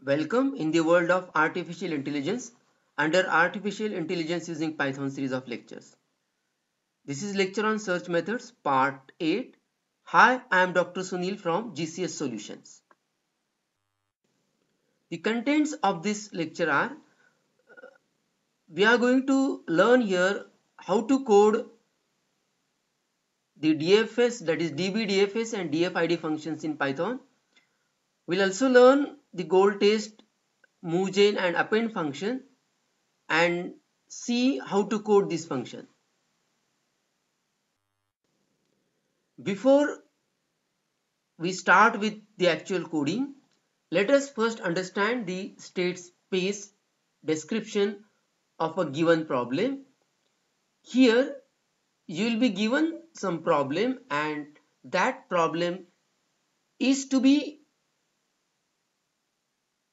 Welcome in the world of artificial intelligence under artificial intelligence using Python series of lectures. This is lecture on search methods part 8. Hi, I am Dr. Sunil from GCS Solutions. The contents of this lecture are we are going to learn here how to code the DFS, that is DBDFS and DFID functions in Python. We'll also learn the goal test, moveGen and append function and see how to code this function. Before we start with the actual coding, let us first understand the state space description of a given problem. Here you will be given some problem and that problem is to be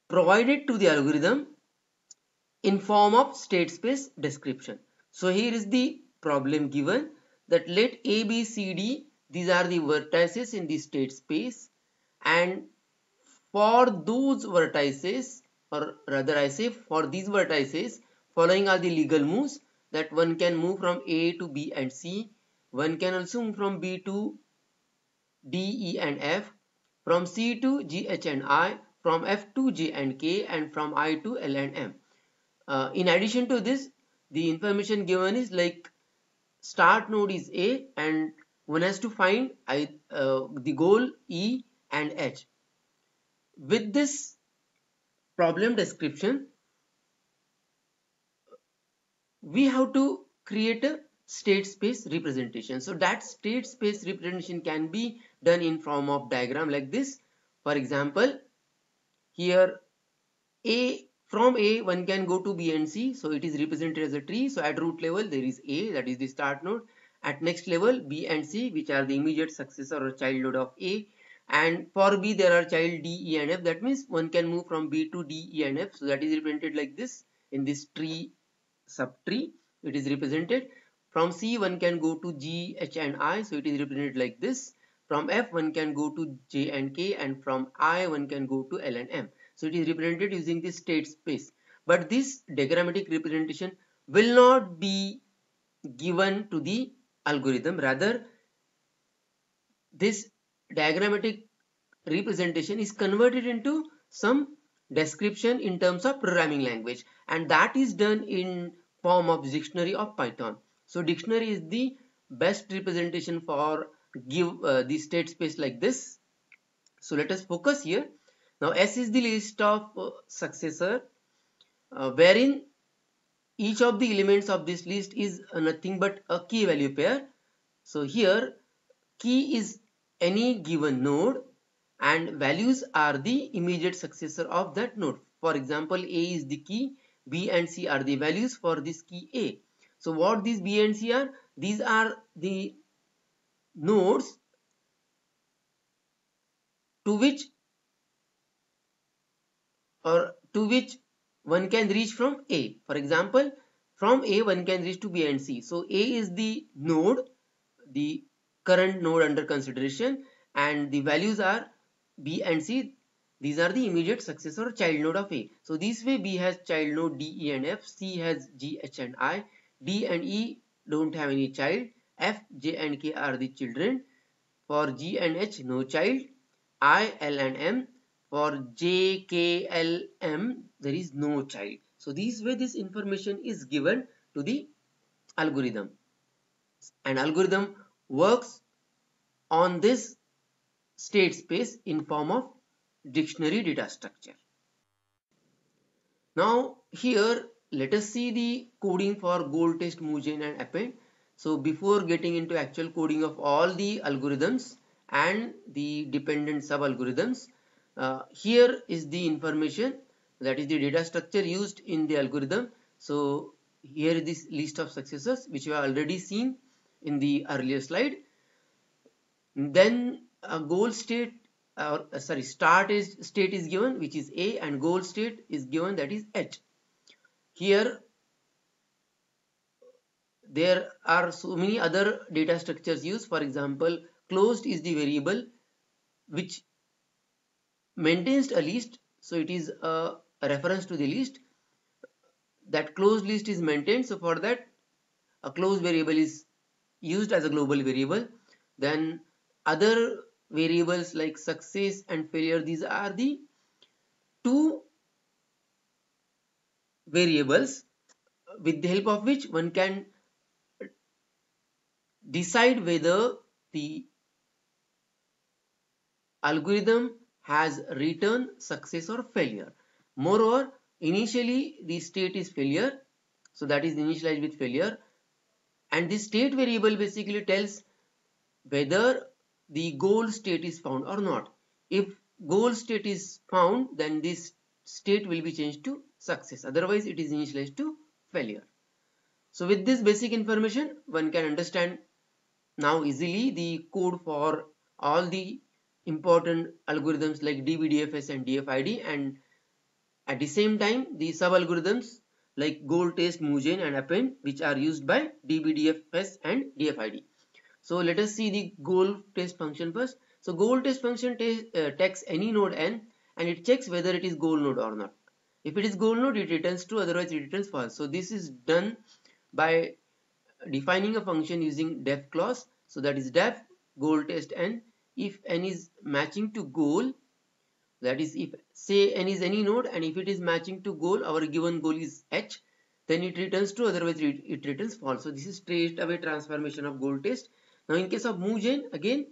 provided to the algorithm in form of state space description. So here is the problem given that let A, B, C, D, these are the vertices in the state space, and for those vertices, or rather I say for these vertices, following are the legal moves that one can move from A to B and C, one can also move from B to D, E and F, from C to G, H and I, from F to J and K, and from I to L and M. In addition to this, the information given is like start node is A and one has to find the goal E and H. With this problem description, we have to create a state space representation. So that state space representation can be done in form of diagram like this. For example, here from A one can go to B and C, so it is represented as a tree. So at root level there is A, that is the start node. At next level B and C, which are the immediate successor or child node of A, and for B there are child D, E and F. That means one can move from B to D, E and F. So that is represented like this in this tree subtree. It is represented. From C one can go to G, H and I, so it is represented like this. From F one can go to J and K, and from I one can go to L and M. So it is represented using this state space. But this diagrammatic representation will not be given to the algorithm. Rather, this diagrammatic representation is converted into some description in terms of programming language, and that is done in form of dictionary of Python. So dictionary is the best representation for give the state space like this. So let us focus here. Now S is the list of successor wherein each of the elements of this list is nothing but a key value pair. So here key is any given node and values are the immediate successor of that node. For example, A is the key, B and C are the values for this key A. So what these B and C are? These are the nodes to which one can reach from A. For example, from A one can reach to B and C. So A is the node, the current node under consideration, and the values are B and C. These are the immediate successor child node of A. So this way B has child node D, E and F, C has G, H and I, D and E don't have any child, F, J and K are the children, for G and H no child, I, L and M, for J, K, L, M there is no child. So this way this information is given to the algorithm, and algorithm works on this state space in form of dictionary data structure. Now here let us see the coding for goal test, moveGen and append. So before getting into actual coding of all the algorithms and the dependent sub algorithms, here is the information, that is the data structure used in the algorithm. So here is this list of successors which we have already seen in the earlier slide. Then a goal state start state is given, which is A, and goal state is given, that is H. Here there are so many other data structures used. For example, closed is the variable which maintains a list. so it is a reference to the list. That closed list is maintained, so for that a closed variable is used as a global variable. Then other variables like success and failure, these are the two variables with the help of which one can decide whether the algorithm has returned success or failure. Moreover, initially the state is failure, so that is initialized with failure, and the state variable basically tells whether the goal state is found or not. If goal state is found, then this state will be changed to success, otherwise it is initialized to failure. So with this basic information, one can understand now easily the code for all the important algorithms like DBDFS and DFID, and at the same time the sub algorithms like goal test, MoveGen and append, which are used by DBDFS and DFID. So let us see the goal test function first. So goal test function takes any node n and it checks whether it is goal node or not. If it is goal node, it returns true, otherwise it returns false. So this is done by defining a function using def clause. So that is def goal test n. If n is matching to goal, that is if say n is any node and if it is matching to goal, our given goal is h, then it returns true, otherwise it returns false. So this is straight away transformation of goal test. Now in case of MoveGen, again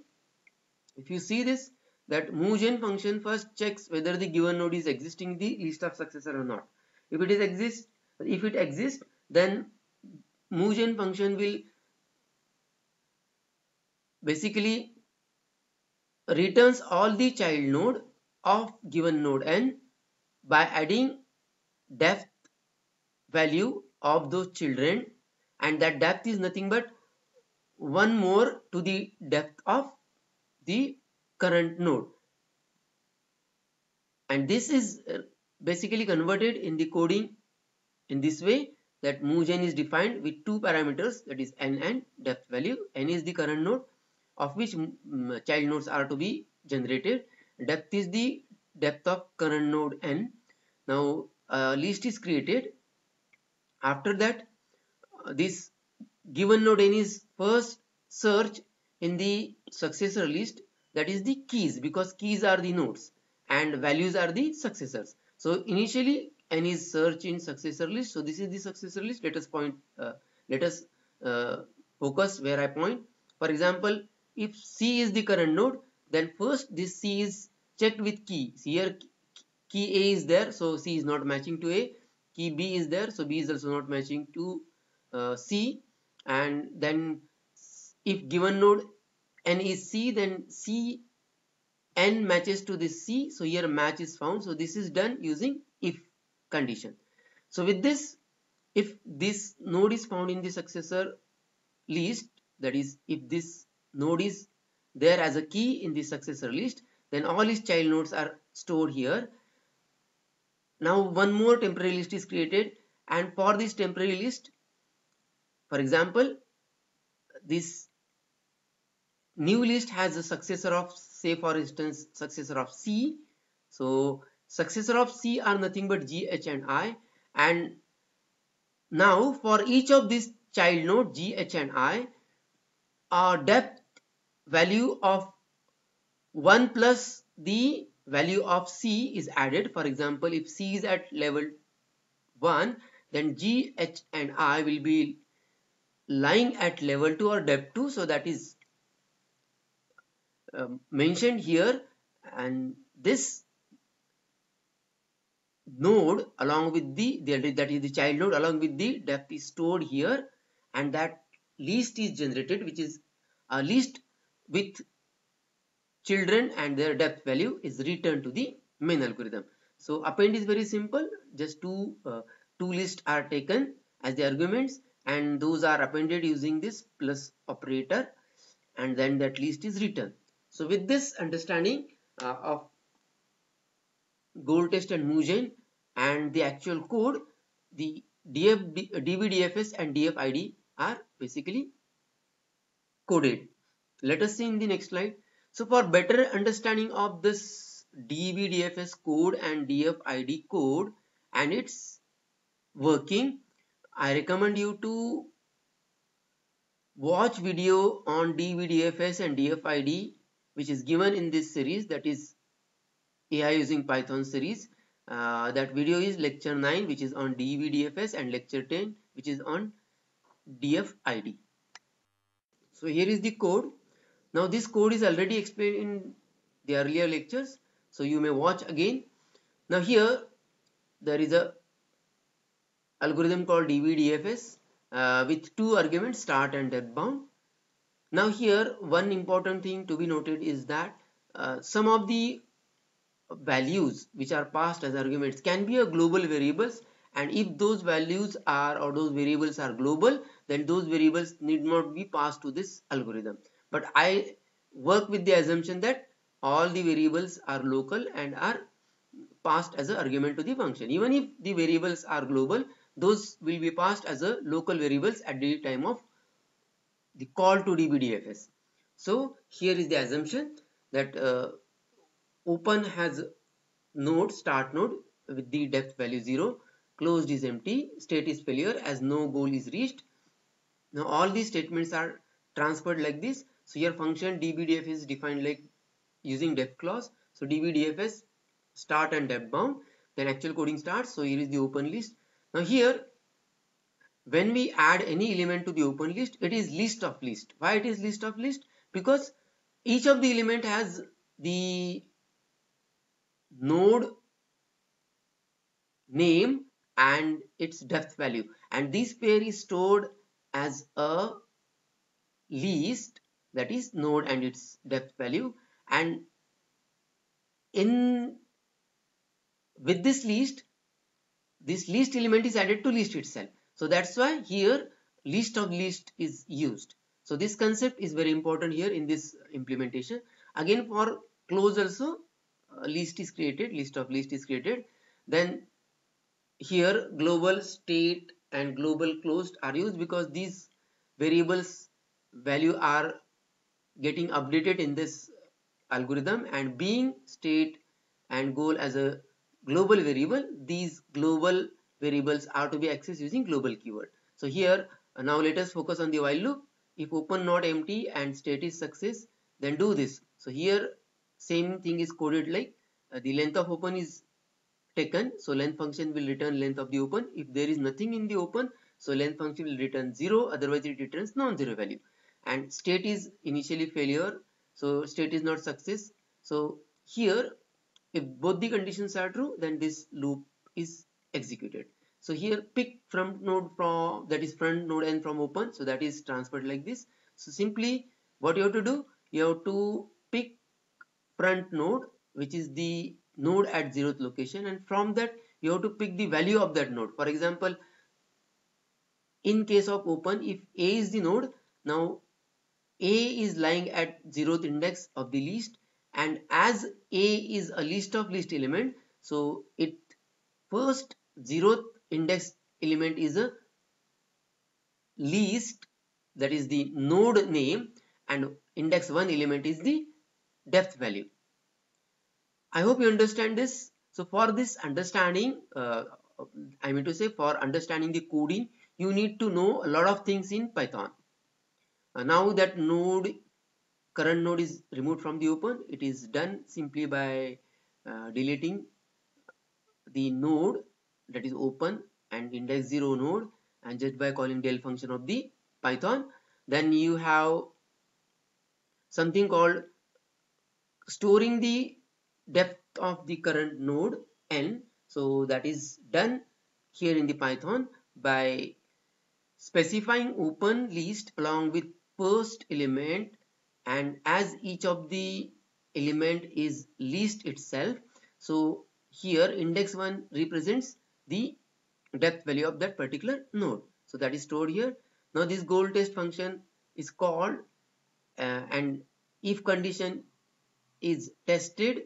if you see this, that MoveGen function first checks whether the given node is existing in the list of successor or not. If it exists, then MoveGen function will basically returns all the child node of given node n by adding depth value of those children, and that depth is nothing but one more to the depth of the current node, and this is basically converted in the coding in this way, that MoveGen is defined with two parameters, that is n and depth value. N is the current node of which child nodes are to be generated. Depth is the depth of current node n. Now a list is created. After that, this given node n is first searched in the successor list, that is the keys, because keys are the nodes and values are the successors. So initially n is searched in successor list. So this is the successor list. Let us focus where I point. For example, if C is the current node, then first this C is checked with key. See here, key A is there, so C is not matching to A. Key B is there, so B is also not matching to C. And then if given node n is C, then C n matches to this C, so here a match is found. So this is done using if condition. So with this, if this node is found in the successor list, that is if this node is there as a key in the successor list, then all its child nodes are stored here. Now one more temporary list is created, and for this temporary list, for example, this new list has a successor of, say for instance, successor of C. So successor of C are nothing but G, H and I, and now for each of these child node G, H and I, a depth value of 1 plus the value of C is added. For example, if C is at level 1, then G, H and I will be lying at level 2 or depth 2. So that is mentioned here, and this node along with that is the child node along with the depth is stored here, and that list is generated, which is a list with children and their depth value is returned to the main algorithm. So append is very simple, just two lists are taken as the arguments and those are appended using this plus operator, and then that list is returned. So with this understanding of goal test and MoveGen and the actual code, the DBDFS and DFID are basically coded. Let us see in the next slide. So for better understanding of this DBDFS code and DFID code and it's working, I recommend you to watch video on DBDFS and DFID which is given in this series, that is AI using Python series. That video is lecture 9 which is on DBDFS and lecture 10 which is on DFID. So here is the code. Now this code is already explained in the earlier lectures, so you may watch again. Now here there is a algorithm called DBDFS with two arguments, start and depth bound. Now here one important thing to be noted is that some of the values which are passed as arguments can be a global variables, and if those values are or those variables are global, then those variables need not be passed to this algorithm. But I work with the assumption that all the variables are local and are passed as an argument to the function. Even if the variables are global, those will be passed as a local variables at the time of the call to DBDFS. So here is the assumption that open has node, start node with the depth value 0, closed is empty, state is failure as no goal is reached. Now all these statements are transferred like this. So here function DBDFS is defined like using depth clause. So DBDFS start and depth bound, then actual coding starts. So here is the open list. Now here when we add any element to the open list, it is list of list. Why it is list of list? Because each of the element has the node name and its depth value, and this pair is stored as a list, that is node and its depth value, and in with this list element is added to list itself. So that's why here list of list is used. So this concept is very important here in this implementation. Again for close also list is created, list of list is created. Then here global state and global closed are used because these variables value are getting updated in this algorithm, and being state and goal as a global variable, these global variables are to be accessed using global keyword. So here now let us focus on the while loop. If open not empty and state is success, then do this. So here same thing is coded like the length of open is taken, so length function will return length of the open. If there is nothing in the open, so length function will return 0, otherwise it returns non-zero value. And state is initially failure, so state is not success. So here if both the conditions are true, then this loop is executed. So here pick front node from, that is front node n from open, so that is transferred like this. So simply what you have to do, you have to pick front node which is the node at 0th location, and from that you have to pick the value of that node. For example, in case of open, if a is the node, now a is lying at 0th index of the list, and as a is a list of list element, so it first 0th index element is a list, that is the node name, and index 1 element is the depth value. I hope you understand this. So for this understanding, I mean to say for understanding the coding, you need to know a lot of things in Python. Now that current node is removed from the open, it is done simply by deleting the node that is open and index 0 node, and just by calling del function of the Python. Then you have something called storing the depth of the current node n. So that is done here in the Python by specifying open list along with first element, and as each of the element is list itself, so here index 1 represents the depth value of that particular node, so that is stored here. Now this goal test function is called and if condition is tested,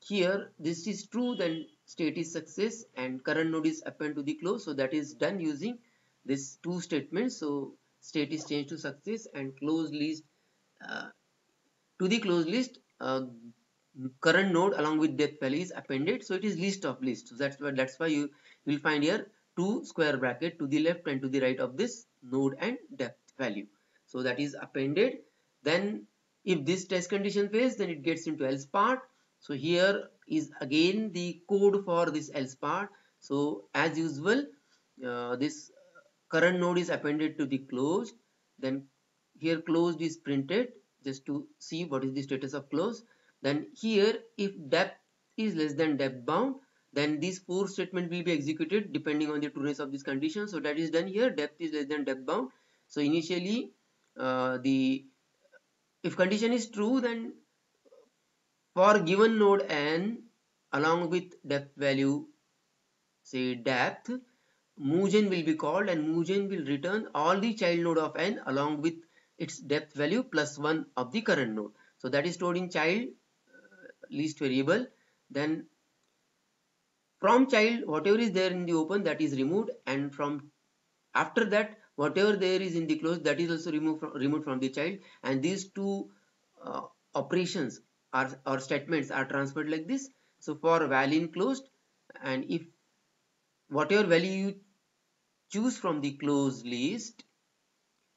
here this is true, then state is success and current node is append to the close. So that is done using this two statements. So state is changed to success and closed list to the closed list current node along with depth value is appended, so it is list of list. So that's why you will find here two square bracket to the left and to the right of this node and depth value. So that is appended. Then if this test condition fails, then it gets into else part. So here is again the code for this else part. So as usual, this current node is appended to the closed. Then here closed is printed just to see what is the status of close. Then here if depth is less than depth bound, then these four statement will be executed depending on the trueness of this condition. So that is done here. Depth is less than depth bound. So initially the if condition is true, then for given node n along with depth value, say depth, MoveGen will be called and MoveGen will return all the child node of n along with its depth value plus 1 of the current node. So that is stored in child list variable. Then from child whatever is there in the open, that is removed, and from after that whatever there is in the closed, that is also removed from the child, and these two operations or statements are transferred like this. So for value in closed, and if whatever value you choose from the closed list,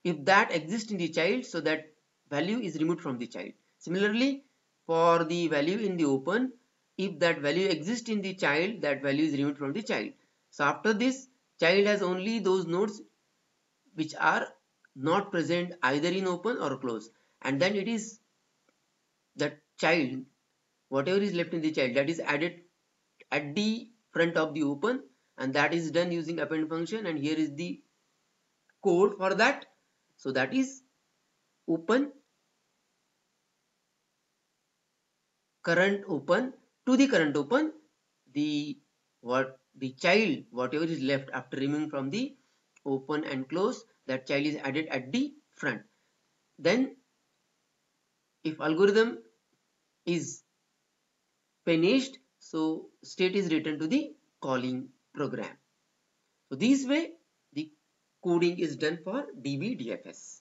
if that exists in the child, so that value is removed from the child. Similarly, for the value in the open, if that value exists in the child, that value is removed from the child. So after this, child has only those nodes which are not present either in open or close, and then it is that child, whatever is left in the child, that is added at the front of the open, and that is done using append function, and here is the code for that. So that is open current open to the current open, the child whatever is left after removing from the open and close, that child is added at the front. Then if algorithm is finished, so state is returned to the calling program. So this way the coding is done for DBDFS.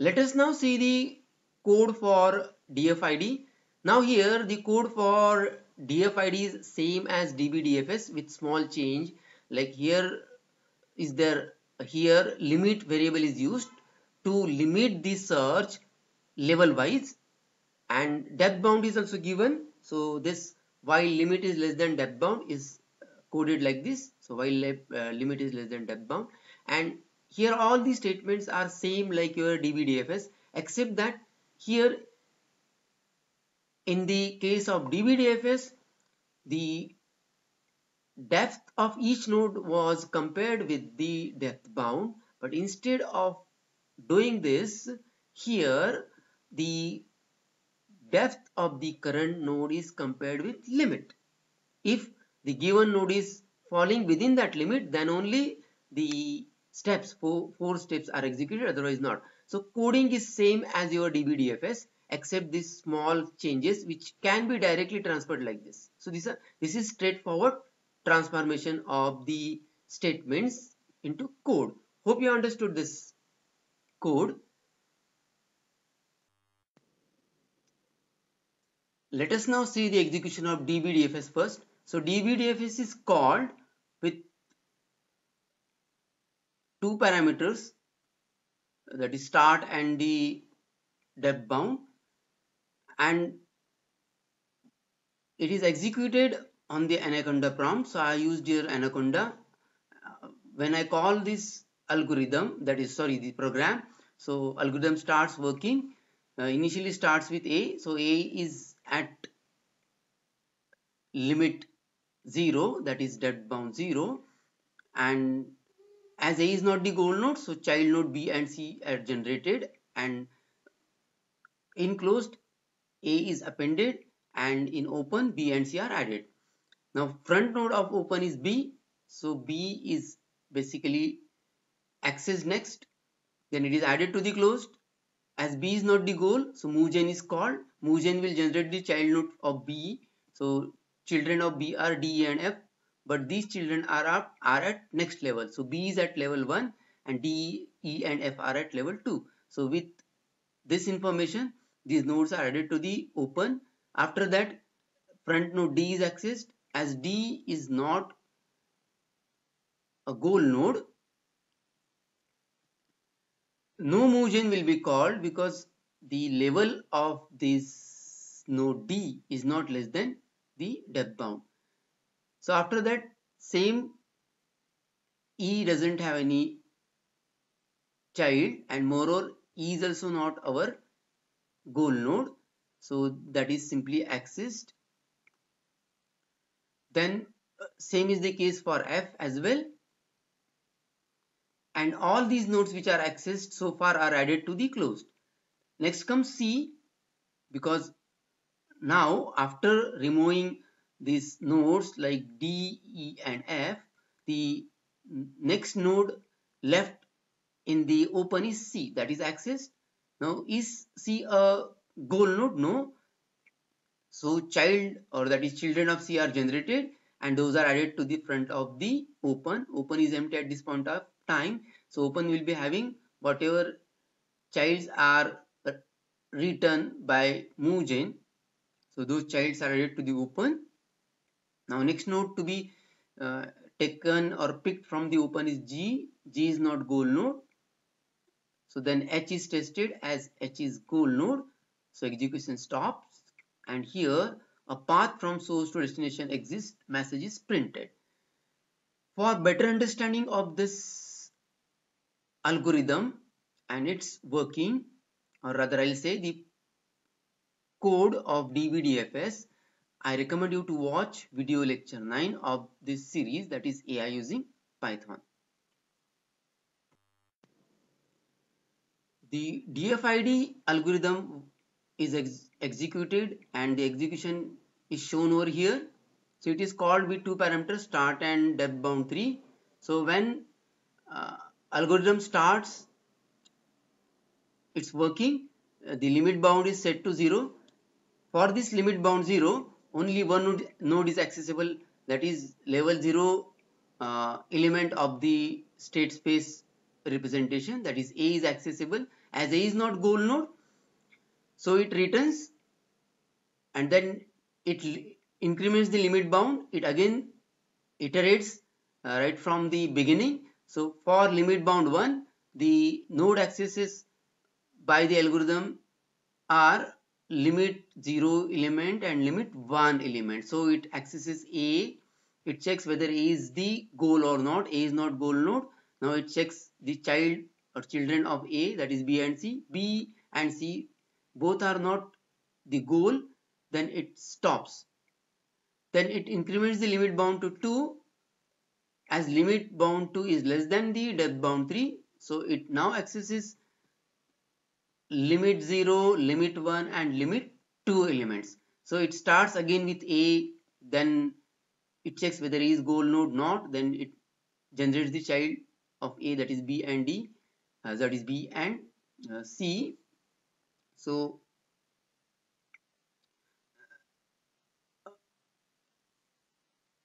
Let us now see the code for DFID. Now here the code for DFID is same as DBDFS with small change. Like here is there, here limit variable is used to limit the search level wise, and depth bound is also given. So this while limit is less than depth bound is coded like this. So while limit is less than depth bound, and here all these statements are same like your DBDFS, except that here in the case of DBDFS, the depth of each node was compared with the depth bound, but instead of doing this, here the depth of the current node is compared with limit. If the given node is falling within that limit, then only the steps, four steps are executed, otherwise not. So coding is same as your DBDFS, except these small changes which can be directly transferred like this. So this is straightforward transformation of the statements into code. Hope you understood this code. Let us now see the execution of DBDFS first. So DBDFS is called with two parameters, that is start and the depth bound, and it is executed on the Anaconda prompt. So I used here Anaconda. When I call this algorithm, that is the program, so algorithm starts working. Initially starts with A, so A is at limit 0, that is depth bound 0, and as A is not the goal node, so child node B and C are generated, and in closed A is appended, and in open B and C are added. Now front node of open is B, so B is basically accessed next, then it is added to the closed. As B is not the goal, so MoveGen is called. MoveGen will generate the child node of B. So children of B are D, E and F, but these children are at next level. So B is at level 1 and D, E and F are at level 2. So with this information, these nodes are added to the open. After that, front node D is accessed. As D is not a goal node, no move gen will be called because the level of this node D is not less than the depth bound. So after that, same E doesn't have any child, and moreover E is also not our goal node, so that is simply accessed. Then same is the case for F as well, and all these nodes which are accessed so far are added to the closed. Next comes C, because now after removing these nodes like D, E and F, the next node left in the open is C, that is accessed. Now is C a goal node? No. So child, or that is children of C, are generated and those are added to the front of the open. Open is empty at this point of time, so open will be having whatever childs are written by move gen, so those childs are added to the open. Now next node to be uh, taken or picked from the open is G. G is not goal node, so then H is tested as H is goal node, so execution stops, and here a path from source to destination exists, message is printed. For better understanding of this algorithm and its working, or rather I'll say the code of DBDFS, I recommend you to watch video lecture 9 of this series, that is AI using Python. The DFID algorithm is executed and the execution is shown over here. So it is called with two parameters, start and depth bound 3. So when uh, algorithm starts its working, the limit bound is set to 0. For this limit bound 0, only one node is accessible, that is level 0 element of the state space representation, that is A is accessible. As A is not goal node, so it returns, and then it increments the limit bound. It again iterates right from the beginning. So for limit bound 1, the node accesses by the algorithm are limit 0 element and limit 1 element. So it accesses A, it checks whether A is the goal or not. A is not goal node. Now it checks the child or children of A, that is B and C. B and C both are not the goal, then it stops. Then it increments the limit bound to 2, as limit bound 2 is less than the depth bound 3. So it now accesses limit 0, limit 1 and limit 2 elements. So it starts again with A, then it checks whether A is goal node not, then it generates the child of A, that is B and D, that is B and C. So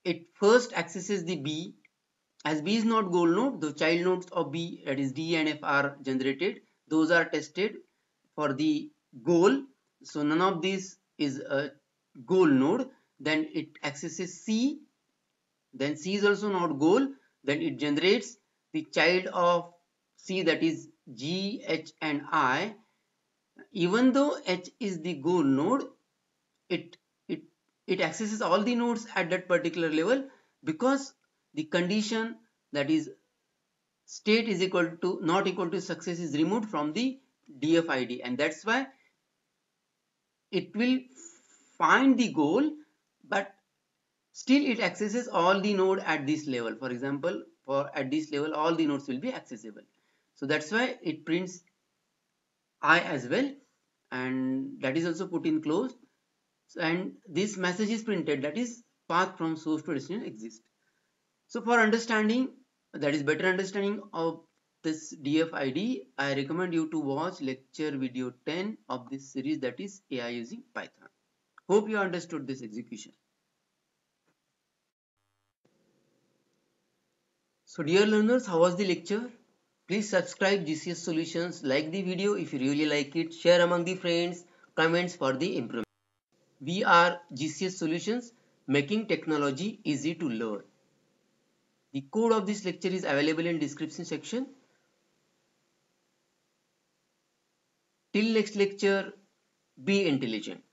it first accesses the B. As B is not goal node, the child nodes of B, that is D and F, are generated. Those are tested for the goal. So none of these is a goal node. Then it accesses C. Then C is also not goal. Then it generates the child of C, that is G, H and I. Even though H is the goal node, it it it accesses all the nodes at that particular level, because the condition, that is state is equal to not equal to success, is removed from the DFID, and that's why it will find the goal, but still it accesses all the node at this level. For example, for at this level all the nodes will be accessible, so that's why it prints I as well, and that is also put in closed. And this message is printed, that is path from source to destination exists. So for understanding, that is better understanding of this DFID, I recommend you to watch lecture video 10 of this series, that is AI using Python. Hope you understood this execution. So dear learners, how was the lecture? Please subscribe GCS Solutions, like the video if you really like it, share among the friends, comments for the improvement. We are GCS Solutions, making technology easy to learn. The code of this lecture is available in description section. Till next lecture, be intelligent.